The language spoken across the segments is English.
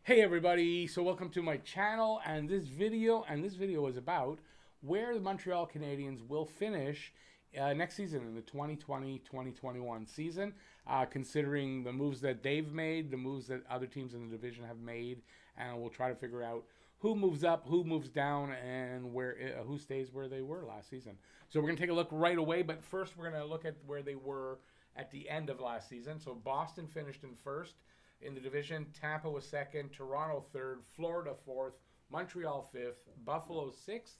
Hey everybody, so welcome to my channel and this video is about where the Montreal Canadiens will finish next season in the 2020-2021 season, considering the moves that they've made, the moves that other teams in the division have made, and we'll try to figure out who moves up, who moves down, and who stays where they were last season. So we're going to take a look right away, but first we're going to look at where they were at the end of last season. So Boston finished in first in the division. Tampa was second, Toronto third, Florida fourth, Montreal fifth, Buffalo sixth,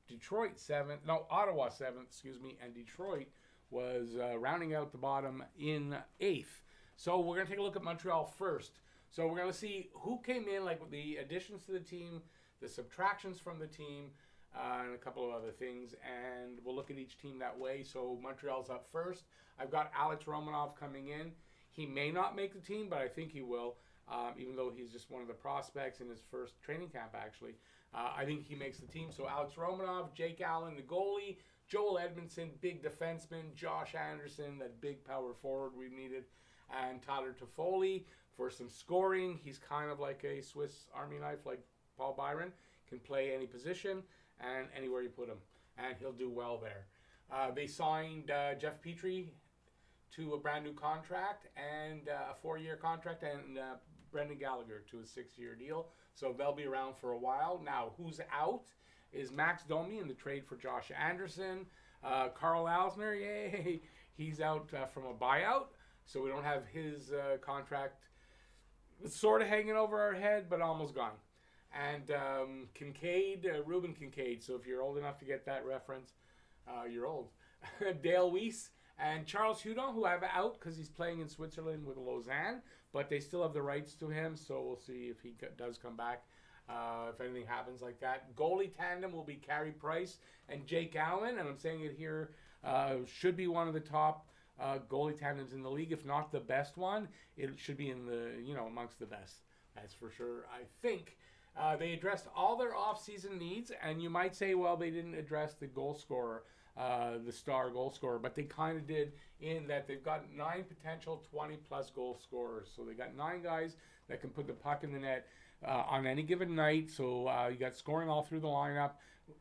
Detroit seventh, no, Ottawa seventh, excuse me, and Detroit was rounding out the bottom in eighth. So we're going to take a look at Montreal first. So we're going to see who came in, like the additions to the team, the subtractions from the team, and a couple of other things, and we'll look at each team that way. So Montreal's up first. I've got Alex Romanov coming in. He may not make the team, but I think he will, even though he's just one of the prospects in his first training camp, actually. I think he makes the team. So Alex Romanov, Jake Allen, the goalie, Joel Edmondson, big defenseman, Josh Anderson, that big power forward we've needed, and Tyler Toffoli for some scoring. He's kind of like a Swiss Army knife, like Paul Byron, can play any position and anywhere you put him, and he'll do well there. They signed Jeff Petrie to a brand new contract and a 4-year contract, and Brendan Gallagher to a 6-year deal. So they'll be around for a while. Now, who's out is Max Domi in the trade for Josh Anderson. Carl Alsner, yay, he's out from a buyout. So we don't have his contract. It's sort of hanging over our head, but almost gone. And Kincaid, Ruben Kincaid. So if you're old enough to get that reference, you're old. Dale Weiss and Charles Hudon, who I have out because he's playing in Switzerland with Lausanne, but they still have the rights to him, so we'll see if he does come back, if anything happens like that. Goalie tandem will be Carey Price and Jake Allen, and I'm saying it here, should be one of the top goalie tandems in the league, if not the best one. It should be in the, amongst the best. That's for sure, I think. They addressed all their off-season needs, and you might say, well, they didn't address the goal scorer, the star goal scorer, but they kind of did, in that they've got 9 potential 20-plus goal scorers. So they got 9 guys that can put the puck in the net on any given night. So you got scoring all through the lineup.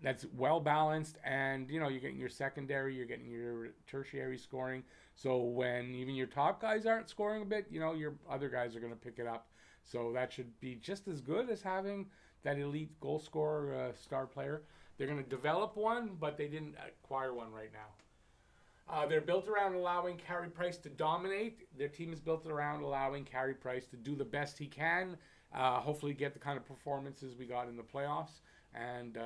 That's well balanced, and you're getting your secondary, you're getting your tertiary scoring. So when even your top guys aren't scoring a bit, your other guys are going to pick it up. So that should be just as good as having that elite goal scorer star player. They're going to develop one, but they didn't acquire one right now. They're built around allowing Carey Price to dominate. Their team is built around allowing Carey Price to do the best he can, hopefully get the kind of performances we got in the playoffs. And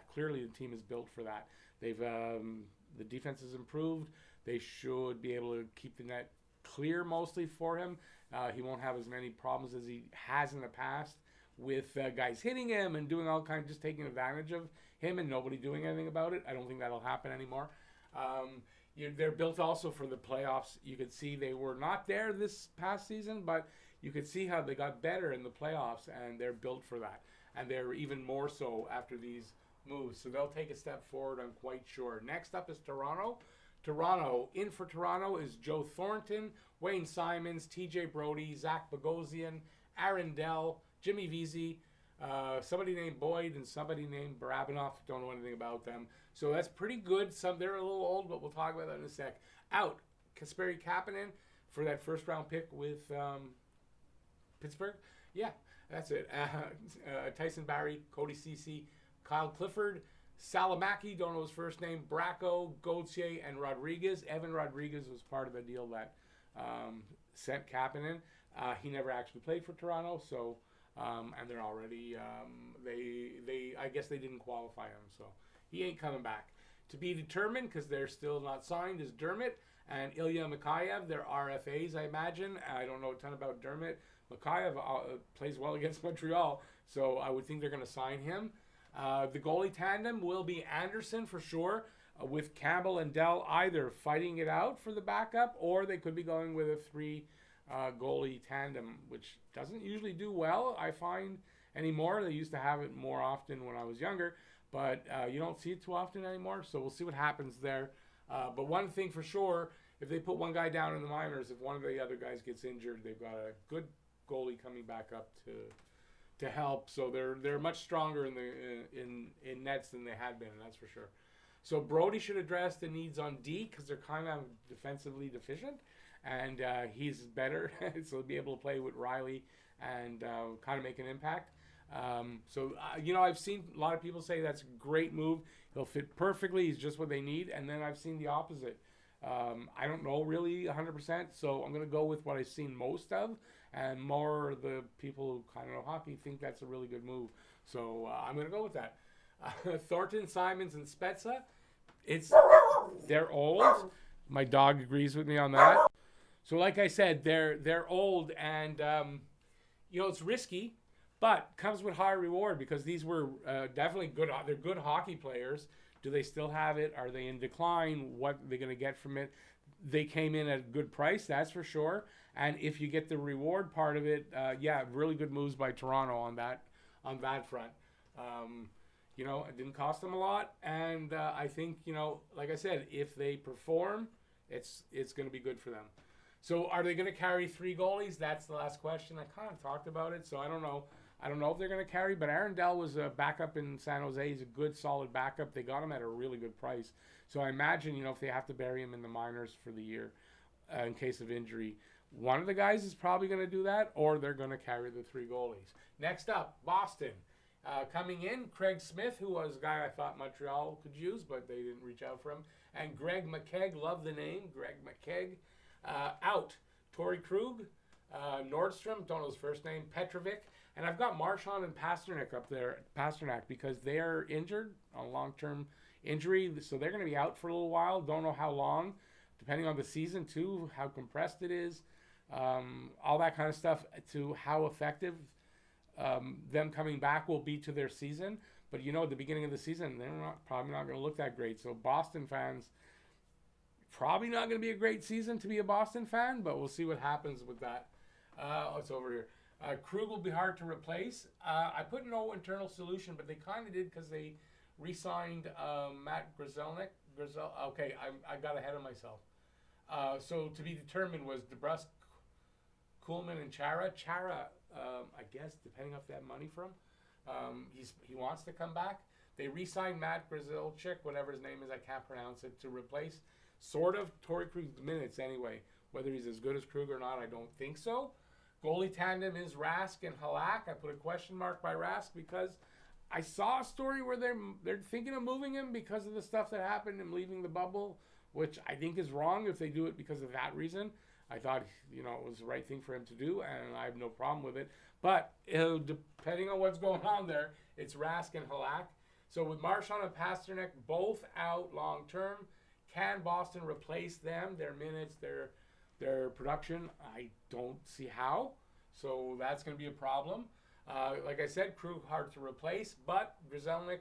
clearly the team is built for that. The defense has improved. They should be able to keep the net clear mostly for him. He won't have as many problems as he has in the past with guys hitting him and doing all kinds, just taking advantage of him and nobody doing anything about it. I don't think that'll happen anymore. They're built also for the playoffs. You could see they were not there this past season, but you could see how they got better in the playoffs, and they're built for that. And they're even more so after these moves. So they'll take a step forward, I'm quite sure. Next up is Toronto. In for Toronto is Joe Thornton, Wayne Simons, TJ Brody, Zach Bogosian, Aaron Dell, Jimmy Vesey, somebody named Boyd, and somebody named Barabanoff. Don't know anything about them. So that's pretty good. They're a little old, but we'll talk about that in a sec. Out, Kasperi Kapanen for that first-round pick with Pittsburgh. Yeah, that's it. Tyson Barrie, Cody Ceci, Kyle Clifford, Salamaki, don't know his first name, Bracco, Gauthier, and Rodriguez. Evan Rodriguez was part of the deal that sent Kapanen. He never actually played for Toronto, so and they're already I guess they didn't qualify him, so he ain't coming back. To be determined, because they're still not signed, is Dermott and Ilya Mikheyev. They're RFAs, I imagine. I don't know a ton about Dermott. Mikheyev plays well against Montreal, so I would think they're going to sign him. The goalie tandem will be Anderson for sure, with Campbell and Dell either fighting it out for the backup, or they could be going with a 3 goalie tandem, which doesn't usually do well, I find, anymore. They used to have it more often when I was younger, but you don't see it too often anymore, so we'll see what happens there. But one thing for sure, if they put one guy down in the minors, if one of the other guys gets injured, they've got a good goalie coming back up to to help. So they're much stronger in nets than they had been, that's for sure. So Brody should address the needs on D because they're kind of defensively deficient, and he's better, so he'll be able to play with Riley and kind of make an impact. I've seen a lot of people say that's a great move. He'll fit perfectly. He's just what they need. And then I've seen the opposite. I don't know really 100%, so I'm going to go with what I've seen most of, and more the people who kind of know hockey think that's a really good move. So I'm going to go with that. Thornton, Simons, and Spezza. They're old. My dog agrees with me on that. So like I said, they're old, and it's risky, but comes with high reward because these were definitely good. They're good hockey players. Do they still have it? Are they in decline? What are they going to get from it? They came in at a good price, that's for sure. And if you get the reward part of it, really good moves by Toronto on that front. It didn't cost them a lot, and I think like I said, if they perform, it's going to be good for them. So are they going to carry 3 goalies? That's the last question. I kind of talked about it, so I don't know. I don't know if they're going to carry, but Aaron Dell was a backup in San Jose. He's a good, solid backup. They got him at a really good price. So I imagine, if they have to bury him in the minors for the year in case of injury, one of the guys is probably going to do that, or they're going to carry the 3 goalies. Next up, Boston. Coming in, Craig Smith, who was a guy I thought Montreal could use, but they didn't reach out for him. And Greg McKegg, love the name, Greg McKegg. Out, Torrey Krug, Nordstrom, don't know his first name, Petrovic. And I've got Marchand and Pasternak up there, because they're injured on long-term injury. So they're going to be out for a little while. Don't know how long, depending on the season too, how compressed it is, all that kind of stuff, to how effective them coming back will be to their season. But at the beginning of the season, they're probably not going to look that great. So Boston fans, probably not going to be a great season to be a Boston fan, but we'll see what happens with that. It's over here. Krug will be hard to replace. I put no internal solution, but they kind of did because they re-signed Matt Grzelcyk. Okay, I got ahead of myself. So to be determined was DeBrusk, Kuhlman, and Chara. Chara, I guess, depending on if they have money for him, he wants to come back. They re-signed Matt Grzelcyk, whatever his name is, I can't pronounce it, to replace sort of Torrey Krug's minutes anyway. Whether he's as good as Krug or not, I don't think so. Goalie tandem is Rask and Halak. I put a question mark by Rask because I saw a story where they're thinking of moving him because of the stuff that happened, him leaving the bubble, which I think is wrong if they do it because of that reason. I thought, it was the right thing for him to do, and I have no problem with it. But depending on what's going on there, it's Rask and Halak. So with Marchand and Pasternak both out long term, can Boston replace them, their minutes, their production? I don't see how. So that's going to be a problem. Like I said, Krug hard to replace, but Grzelcyk,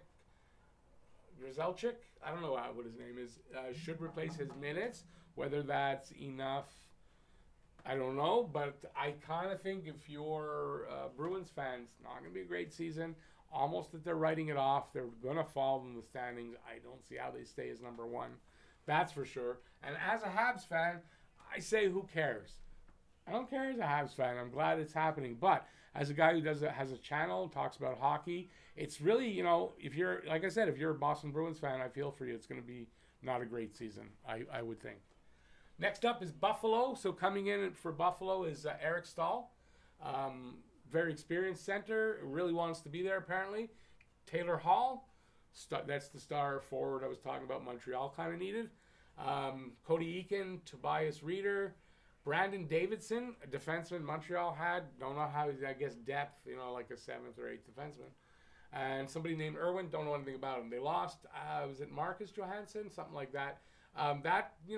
I don't know what his name is, should replace his minutes. Whether that's enough, I don't know. But I kind of think if you're Bruins fans, not going to be a great season. Almost that they're writing it off. They're going to fall in the standings. I don't see how they stay as number 1. That's for sure. And as a Habs fan, I say, who cares? I don't care as a Habs fan. I'm glad it's happening. But as a guy who has a channel, talks about hockey, it's really, if you're, like I said, if you're a Boston Bruins fan, I feel for you. It's going to be not a great season, I would think. Next up is Buffalo. So coming in for Buffalo is Eric Stahl. Very experienced center. Really wants to be there, apparently. Taylor Hall. That's the star forward I was talking about Montreal kind of needed. Cody Eakin, Tobias Reeder, Brandon Davidson, a defenseman Montreal had. Don't know how he's, I guess, depth, like a 7th or 8th defenseman. And somebody named Irwin, don't know anything about him. They lost, was it Marcus Johansson? Something like that. He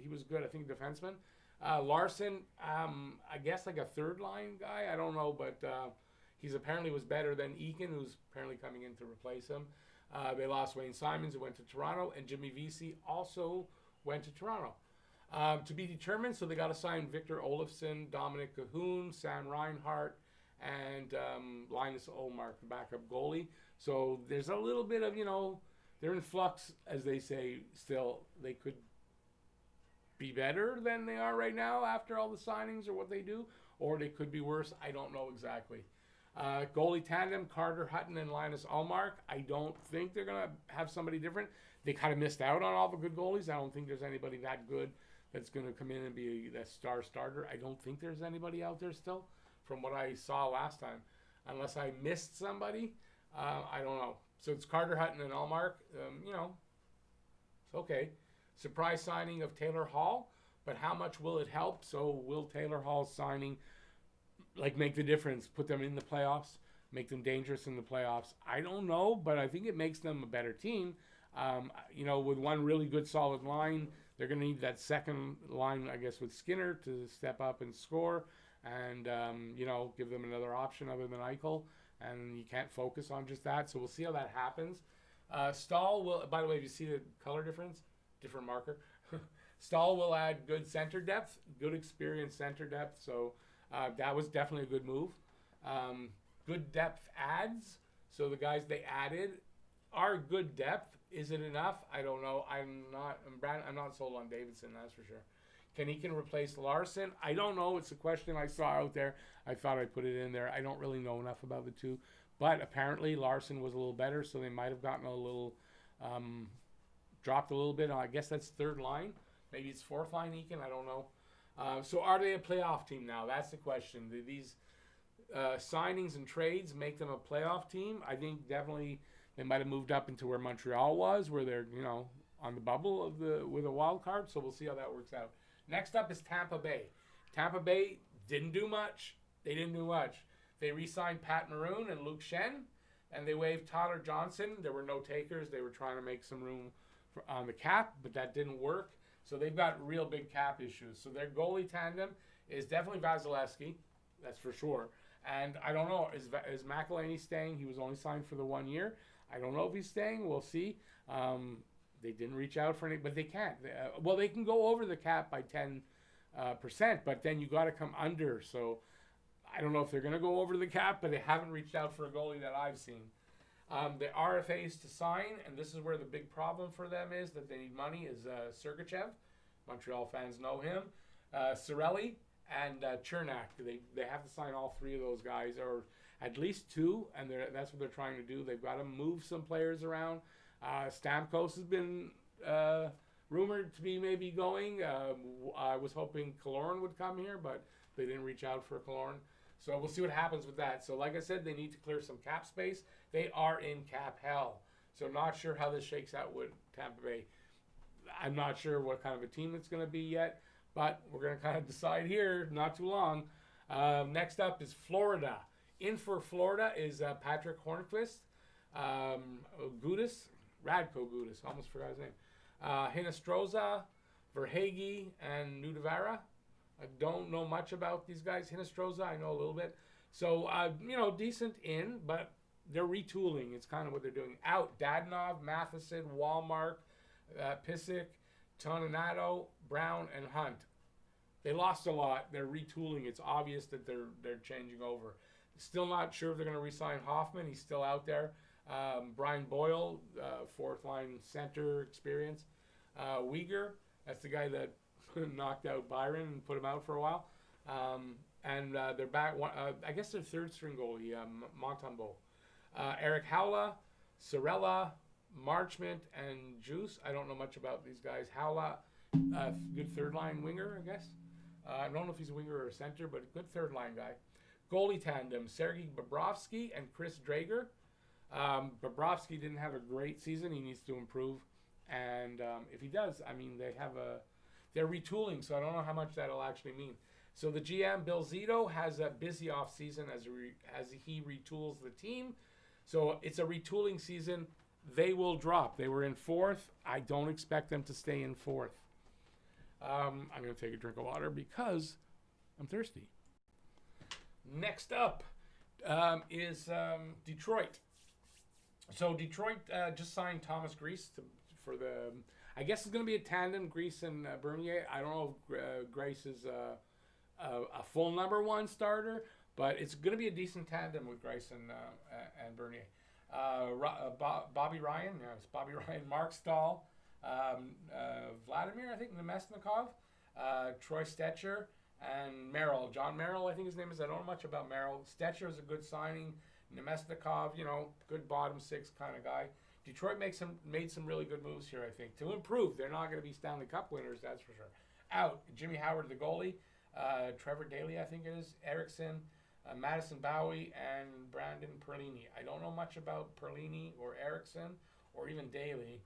was good, I think, defenseman. Larson, I guess like a 3rd line guy. I don't know, but he's apparently was better than Eakin, who's apparently coming in to replace him. They lost Wayne Simons, who went to Toronto, and Jimmy Vesey also went to Toronto. To be determined, so they got to sign Victor Olofsson, Dominic Cahoon, Sam Reinhart, and Linus Ullmark, the backup goalie. So there's a little bit of, they're in flux, as they say, still. They could be better than they are right now after all the signings or what they do, or they could be worse. I don't know exactly. Goalie tandem, Carter Hutton and Linus Ullmark. I don't think they're going to have somebody different. They kind of missed out on all the good goalies. I don't think there's anybody that good that's going to come in and be the star starter. I don't think there's anybody out there still from what I saw last time. Unless I missed somebody, I don't know. So it's Carter Hutton and Ullmark. It's okay. Surprise signing of Taylor Hall, but how much will it help? So will Taylor Hall's signing make the difference, put them in the playoffs, make them dangerous in the playoffs? I don't know, but I think it makes them a better team. With one really good solid line, they're going to need that second line, I guess, with Skinner to step up and score and, give them another option other than Eichel. And you can't focus on just that. So we'll see how that happens. Stahl will, by the way, if you see the color difference, different marker. Stahl will add good center depth, good experienced center depth. So that was definitely a good move. Good depth adds. So the guys they added are good depth. Is it enough? I don't know. I'm not sold on Davidson, that's for sure. He can replace Larson? I don't know. It's a question I saw out there. I thought I'd put it in there. I don't really know enough about the two. But apparently Larson was a little better, so they might have gotten a little, dropped a little bit. I guess that's third line. Maybe it's fourth line, Eakin. I don't know. So are they a playoff team now? That's the question. Do these signings and trades make them a playoff team? I think definitely they might have moved up into where Montreal was, where they're, on the bubble with a wild card. So we'll see how that works out. Next up is Tampa Bay. Tampa Bay didn't do much. They didn't do much. They re-signed Pat Maroon and Luke Shen, and they waived Tyler Johnson. There were no takers. They were trying to make some room on the cap, but that didn't work. So they've got real big cap issues. So their goalie tandem is definitely Vasilevsky. That's for sure. And I don't know, is McElhinney staying? He was only signed for the 1 year. I don't know if he's staying. We'll see. They didn't reach out for any, but they can't. They can go over the cap by 10%, but then you got to come under. So I don't know if they're going to go over the cap, but they haven't reached out for a goalie that I've seen. The RFAs to sign, and this is where the big problem for them is that they need money, is Sergachev. Montreal fans know him. Cirelli and Chernak. They have to sign all three of those guys, or at least two, and that's what they're trying to do. They've got to move some players around. Stamkos has been rumored to be maybe going. I was hoping Killorn would come here, but they didn't reach out for Killorn. So we'll see what happens with that. So like I said, they need to clear some cap space. They are in cap hell. So not sure how this shakes out with Tampa Bay. I'm not sure what kind of a team it's going to be yet, but we're going to kind of decide here not too long. Next up is Florida. In for Florida is Patrick Hornquist, Radko Gudas, almost forgot his name. Hinostroza, Verhage, and Nudavara. I don't know much about these guys. Hinostroza, I know a little bit. So, decent in, but they're retooling. It's kind of what they're doing. Out, Dadonov, Matheson, Walmart, Pissick, Toninato, Brown, and Hunt. They lost a lot. They're retooling. It's obvious that they're changing over. Still not sure if they're going to re-sign Hoffman. He's still out there. Brian Boyle, fourth line center experience. Uyghur, that's the guy that knocked out Byron and put him out for a while. And they're back. I guess their third string goalie, Montembeault. Eric Howla, Sorella, Marchment, and Juice. I don't know much about these guys. Howla, good third line winger, I guess. I don't know if he's a winger or a center, but good third line guy. Goalie tandem, Sergei Bobrovsky and Chris Drager. Bobrovsky didn't have a great season. He needs to improve. And if he does, they're retooling, so I don't know how much that'll actually mean. So the GM, Bill Zito, has a busy off season as he retools the team. So it's a retooling season. They will drop. They were in fourth. I don't expect them to stay in fourth. I'm going to take a drink of water because I'm thirsty. Next up is Detroit. So Detroit just signed Thomas Greiss for the, I guess it's going to be a tandem, Greiss and Bernier. I don't know if Greiss is a full number one starter, but it's going to be a decent tandem with Greiss and Bernier. Bobby Ryan, it's Bobby Ryan, Mark Stahl, Vladimir, I think, Nemesnikov, Troy Stetcher, And Merrill, John Merrill, I think his name is. I don't know much about Merrill. Stetcher is a good signing. Nemesnikov, good bottom six kind of guy. Detroit made some really good moves here, I think, to improve. They're not going to be Stanley Cup winners, that's for sure. Out, Jimmy Howard, the goalie. Trevor Daley, I think it is. Erickson, Madison Bowie, and Brandon Perlini. I don't know much about Perlini or Erickson or even Daley.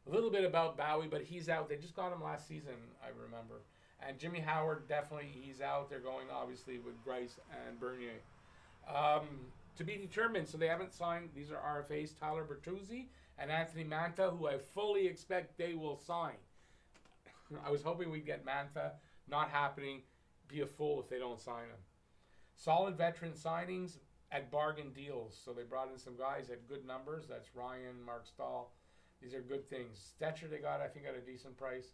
A little bit about Bowie, but he's out. They just got him last season, I remember. And Jimmy Howard, definitely, he's out. They're going, obviously, with Grice and Bernier. To be determined, so they haven't signed. These are RFAs, Tyler Bertuzzi and Anthony Mantha, who I fully expect they will sign. I was hoping we'd get Mantha. Not happening. Be a fool if they don't sign him. Solid veteran signings at bargain deals. So they brought in some guys at good numbers. That's Ryan, Mark Stahl. These are good things. Stetcher they got, I think, at a decent price.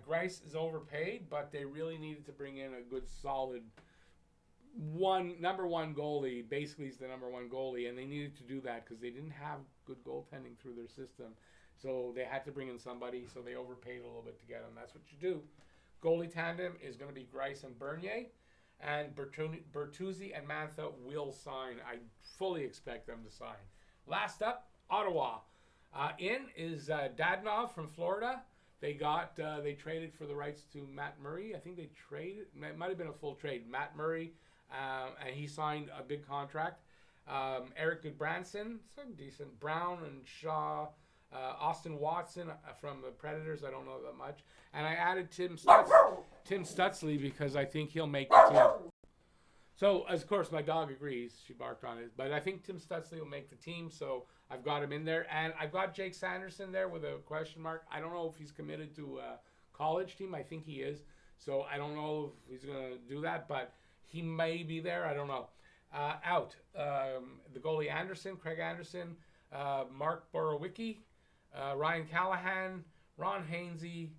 Grice is overpaid, but they really needed to bring in a good, solid number one goalie. Basically, he's the number one goalie, and they needed to do that because they didn't have good goaltending through their system. So they had to bring in somebody, so they overpaid a little bit to get him. That's what you do. Goalie tandem is going to be Grice and Bernier, and Bertuzzi and Mantha will sign. I fully expect them to sign. Last up, Ottawa. In is Dadonov from Florida. They traded for the rights to Matt Murray. I think they traded. It might have been a full trade. Matt Murray, and he signed a big contract. Eric Goodbranson, so decent. Brown and Shaw. Austin Watson from the Predators. I don't know that much. And I added Tim Stutsley because I think he'll make the team. So, of course, my dog agrees. She barked on it. But I think Tim Stutsley will make the team, so I've got him in there. And I've got Jake Sanderson there with a question mark. I don't know if he's committed to a college team. I think he is. So I don't know if he's going to do that, but he may be there. I don't know. Out. The goalie Craig Anderson, Mark Borowicki, Ryan Callahan, Ron Hainsey,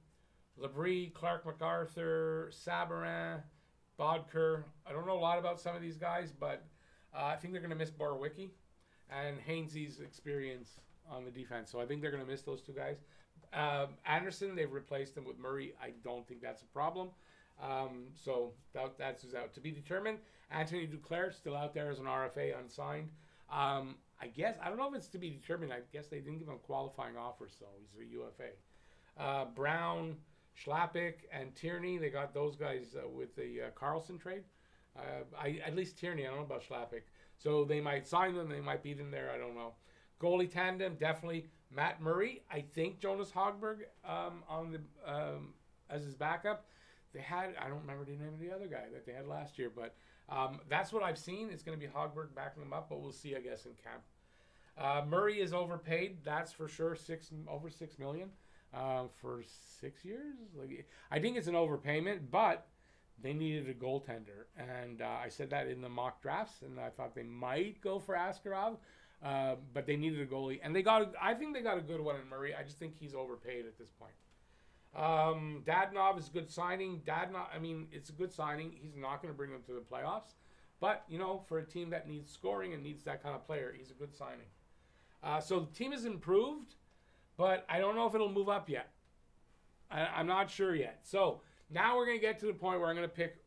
Labrie, Clark MacArthur, Sabarin, Bodker. I don't know a lot about some of these guys, but I think they're going to miss Borowicki and Hainsey's experience on the defense. So I think they're going to miss those two guys. Anderson, they've replaced him with Murray. I don't think that's a problem. So that's who's out. To be determined. Anthony Duclair still out there as an RFA, unsigned. I guess, I don't know if it's to be determined. I guess they didn't give him qualifying offers, so he's a UFA. Brown, Schlappick, and Tierney, they got those guys with the Carlson trade. At least Tierney, I don't know about Schlappick. So they might sign them, they might beat him there, I don't know. Goalie tandem, definitely Matt Murray. I think Jonas Hogberg as his backup. They had, I don't remember the name of the other guy that they had last year, but that's what I've seen. It's going to be Hogberg backing him up, but we'll see, I guess, in camp. Murray is overpaid, that's for sure. Over $6 million for 6 years. I think it's an overpayment, but they needed a goaltender, and I said that in the mock drafts, and I thought they might go for Askarov, but they needed a goalie, and I think they got a good one in Murray. I just think he's overpaid at this point. Dadonov is a good signing. It's a good signing. He's not going to bring them to the playoffs, but for a team that needs scoring and needs that kind of player, he's a good signing. So the team has improved, but I don't know if it'll move up yet. I'm not sure yet. So now we're going to get to the point where I'm going to pick,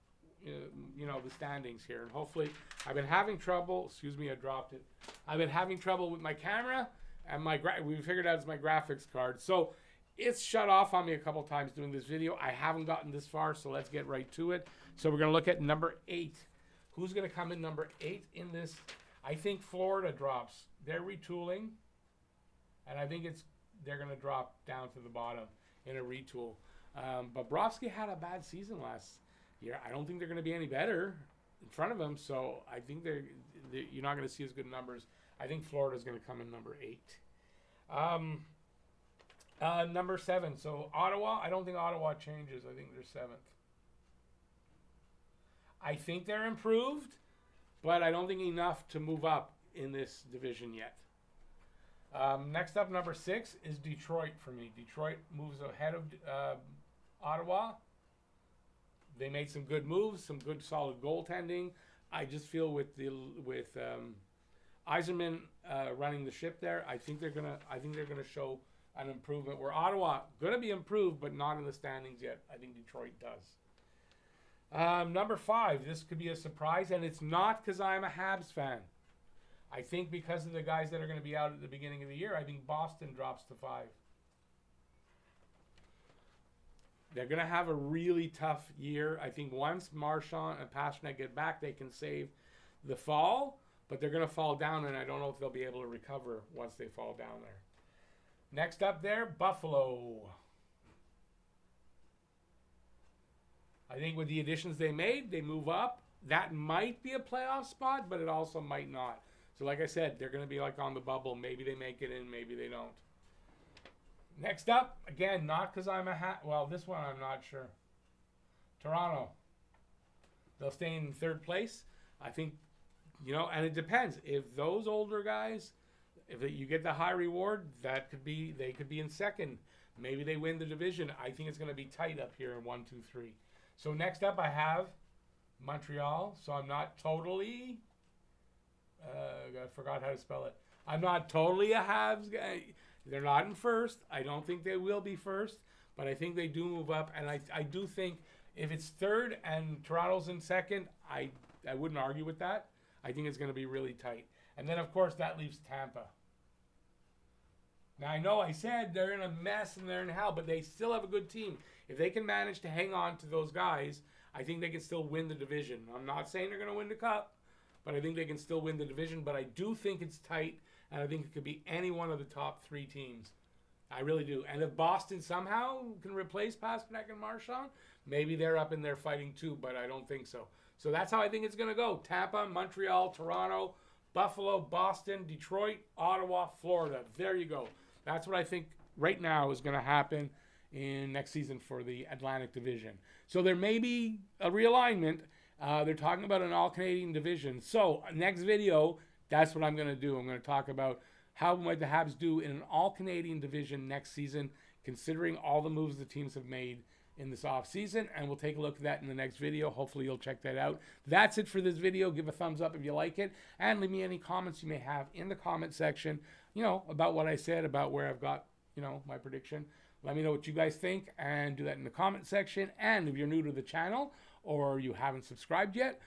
the standings here, and hopefully I've been having trouble. Excuse me, I dropped it. I've been having trouble with my camera, and we figured out it's my graphics card. So it's shut off on me a couple times doing this video. I haven't gotten this far, so let's get right to it. So we're going to look at number 8. Who's going to come in number 8 in this? I think Florida drops. They're retooling, and I think they're going to drop down to the bottom in a retool. Bobrovsky had a bad season last year. I don't think they're going to be any better in front of him, so I think you're not going to see as good numbers. I think Florida's going to come in number 8. Number 7. So Ottawa, I don't think Ottawa changes. I think they're 7th. I think they're improved, but I don't think enough to move up in this division yet. Next up, number 6 is Detroit for me. Detroit moves ahead of Ottawa. They made some good moves, some good solid goaltending. I just feel with Yzerman running the ship there, I think they're gonna show an improvement. Where Ottawa gonna be improved, but not in the standings yet. I think Detroit does. Number 5, this could be a surprise, and it's not because I'm a Habs fan. I think because of the guys that are going to be out at the beginning of the year, I think Boston drops to 5. They're going to have a really tough year. I think once Marchand and Pastrnak get back, they can save the fall, but they're going to fall down, and I don't know if they'll be able to recover once they fall down there. Next up there, Buffalo. I think with the additions they made, they move up. That might be a playoff spot, but it also might not. So like I said, they're going to be like on the bubble. Maybe they make it in, maybe they don't. Next up, again, not because I'm a well, this one I'm not sure. Toronto. They'll stay in 3rd place. I think, and it depends. If those older guys, if you get the high reward, they could be in 2nd. Maybe they win the division. I think it's going to be tight up here in 1, 2, 3. So next up I have Montreal. So I'm not totally, I forgot how to spell it. I'm not totally a Habs guy. They're not in 1st. I don't think they will be 1st, but I think they do move up. And I do think if it's 3rd and Toronto's in 2nd, I wouldn't argue with that. I think it's going to be really tight. And then, of course, that leaves Tampa. Now, I know I said they're in a mess and they're in hell, but they still have a good team. If they can manage to hang on to those guys, I think they can still win the division. I'm not saying they're going to win the cup, but I think they can still win the division. But I do think it's tight, and I think it could be any one of the top 3 teams. I really do. And if Boston somehow can replace Pastrnak and Marchand, maybe they're up in there fighting too, but I don't think so. So that's how I think it's going to go. Tampa, Montreal, Toronto, Buffalo, Boston, Detroit, Ottawa, Florida. There you go. That's what I think right now is going to happen in next season for the Atlantic Division. So there may be a realignment. They're talking about an all-Canadian division. So next video, that's what I'm going to do. I'm going to talk about how might the Habs do in an all-Canadian division next season, considering all the moves the teams have made in this offseason, and we'll take a look at that in the next video. Hopefully you'll check that out. That's it for this video. Give a thumbs up if you like it, and leave me any comments you may have in the comment section, about what I said, about where I've got, my prediction. Let me know what you guys think, and do that in the comment section. And if you're new to the channel or you haven't subscribed yet,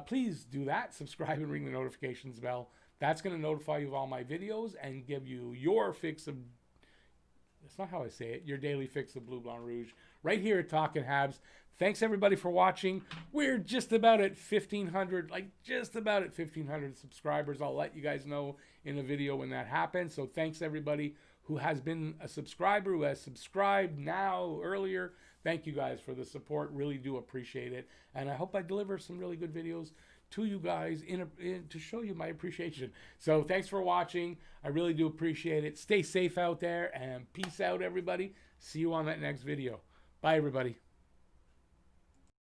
please do that. Subscribe and ring the notifications bell. That's going to notify you of all my videos and give you your fix of, that's not how I say it, your daily fix of Blue Blanc Rouge right here at Talkin' Habs. Thanks everybody for watching. We're just about at 1,500, just about at 1,500 subscribers. I'll let you guys know in a video when that happens. So thanks everybody who has been a subscriber, who has subscribed now, earlier. Thank you guys for the support. Really do appreciate it. And I hope I deliver some really good videos to you guys to show you my appreciation. So thanks for watching. I really do appreciate it. Stay safe out there, and peace out, everybody. See you on that next video. Bye, everybody.